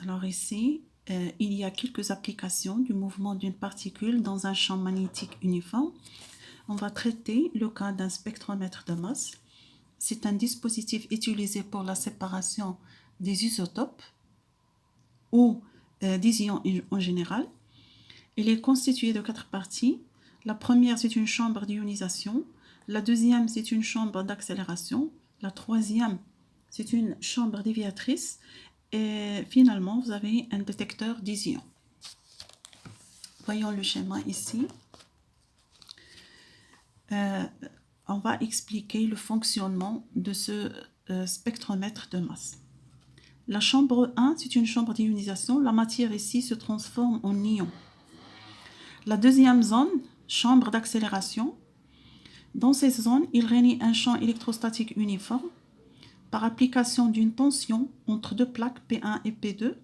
Alors ici, il y a quelques applications du mouvement d'une particule dans un champ magnétique uniforme. On va traiter le cas d'un spectromètre de masse. C'est un dispositif utilisé pour la séparation des isotopes ou des ions en général. Il est constitué de 4 parties. La première, c'est une chambre d'ionisation. La deuxième, c'est une chambre d'accélération. La troisième, c'est une chambre déviatrice. Et finalement, vous avez un détecteur des ions. Voyons le schéma ici. On va expliquer le fonctionnement de ce spectromètre de masse. La chambre 1, c'est une chambre d'ionisation. La matière ici se transforme en ion. La deuxième zone, chambre d'accélération. Dans cette zone, il règne un champ électrostatique uniforme par application d'une tension entre deux plaques P1 et P2.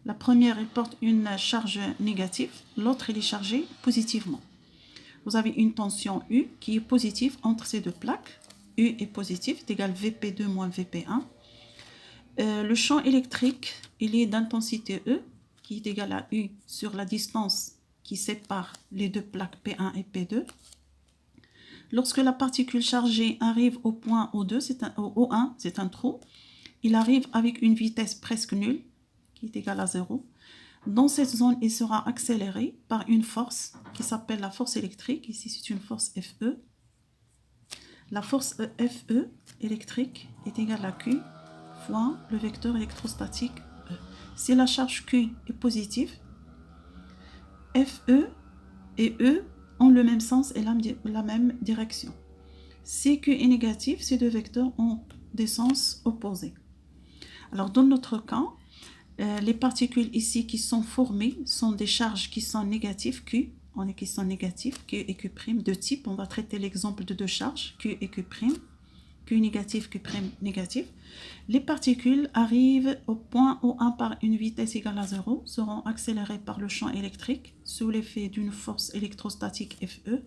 La première, elle porte une charge négative, l'autre, elle est chargée positivement. Vous avez une tension U qui est positive entre ces deux plaques. U est positif, c'est égal Vp2 moins Vp1. Le champ électrique, il est d'intensité E, qui est égal à U sur la distance qui sépare les deux plaques P1 et P2. Lorsque la particule chargée arrive au point O2, O1, c'est un trou, il arrive avec une vitesse presque nulle, qui est égale à 0. Dans cette zone, il sera accéléré par une force qui s'appelle la force électrique. Ici, c'est une force Fe. La force Fe électrique est égale à Q fois le vecteur électrostatique E. Si la charge Q est positive, Fe et E ont le même sens et la même direction. Si Q est négatif, ces deux vecteurs ont des sens opposés. Alors, dans notre cas, les particules ici qui sont formées sont des charges qui sont négatives, Q, qui sont négatives, Q et Q', de type, on va traiter l'exemple de deux charges, Q et Q', Q négatif, Q' négatif. Les particules arrivent au point O1 par une vitesse égale à 0, seront accélérées par le champ électrique sous l'effet d'une force électrostatique Fe.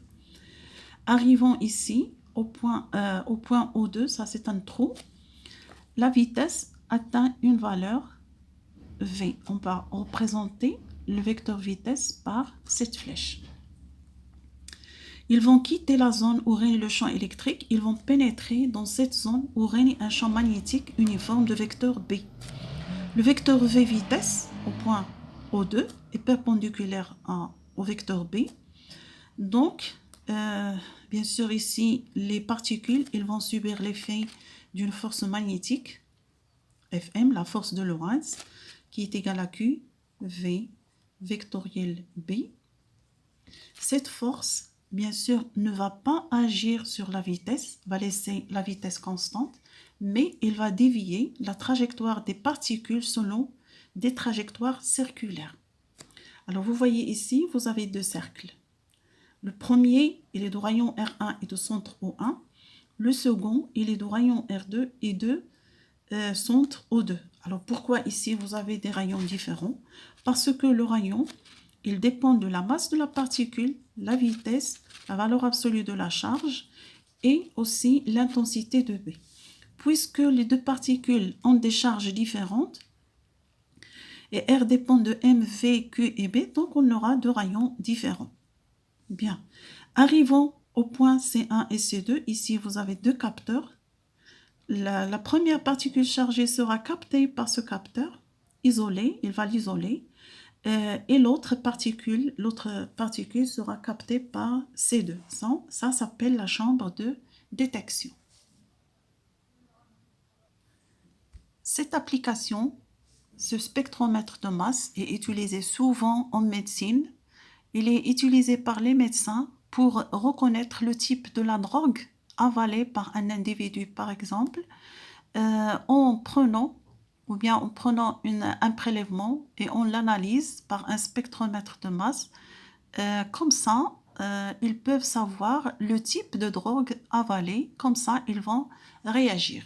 Arrivons ici au point O2, ça c'est un trou. La vitesse atteint une valeur V. On va représenter le vecteur vitesse par cette flèche. Ils vont quitter la zone où règne le champ électrique, ils vont pénétrer dans cette zone où règne un champ magnétique uniforme de vecteur B. Le vecteur V vitesse au point O2 est perpendiculaire au vecteur B. Donc, bien sûr ici, les particules, ils vont subir l'effet d'une force magnétique, Fm, la force de Lorentz, qui est égale à Q, V, vectoriel B. Cette force, bien sûr, ne va pas agir sur la vitesse, va laisser la vitesse constante, mais il va dévier la trajectoire des particules selon des trajectoires circulaires. Alors, vous voyez ici, vous avez deux cercles. Le premier, il est de rayon R1 et de centre O1. Le second, il est de rayon R2 et de centre O2. Alors pourquoi ici vous avez des rayons différents? Parce que le rayon, il dépend de la masse de la particule, la vitesse, la valeur absolue de la charge et aussi l'intensité de B. Puisque les deux particules ont des charges différentes et R dépend de M, V, Q et B, donc on aura deux rayons différents. Bien. Arrivons au point C1 et C2. Ici, vous avez deux capteurs. La première particule chargée sera captée par ce capteur, isolé, il va l'isoler, et l'autre particule sera captée par C2. Ça s'appelle la chambre de détection. Cette application, ce spectromètre de masse, est utilisé souvent en médecine. Il est utilisé par les médecins pour reconnaître le type de la drogue avalée par un individu, par exemple, en prenant un prélèvement et on l'analyse par un spectromètre de masse. Comme ça, ils peuvent savoir le type de drogue avalée, comme ça ils vont réagir.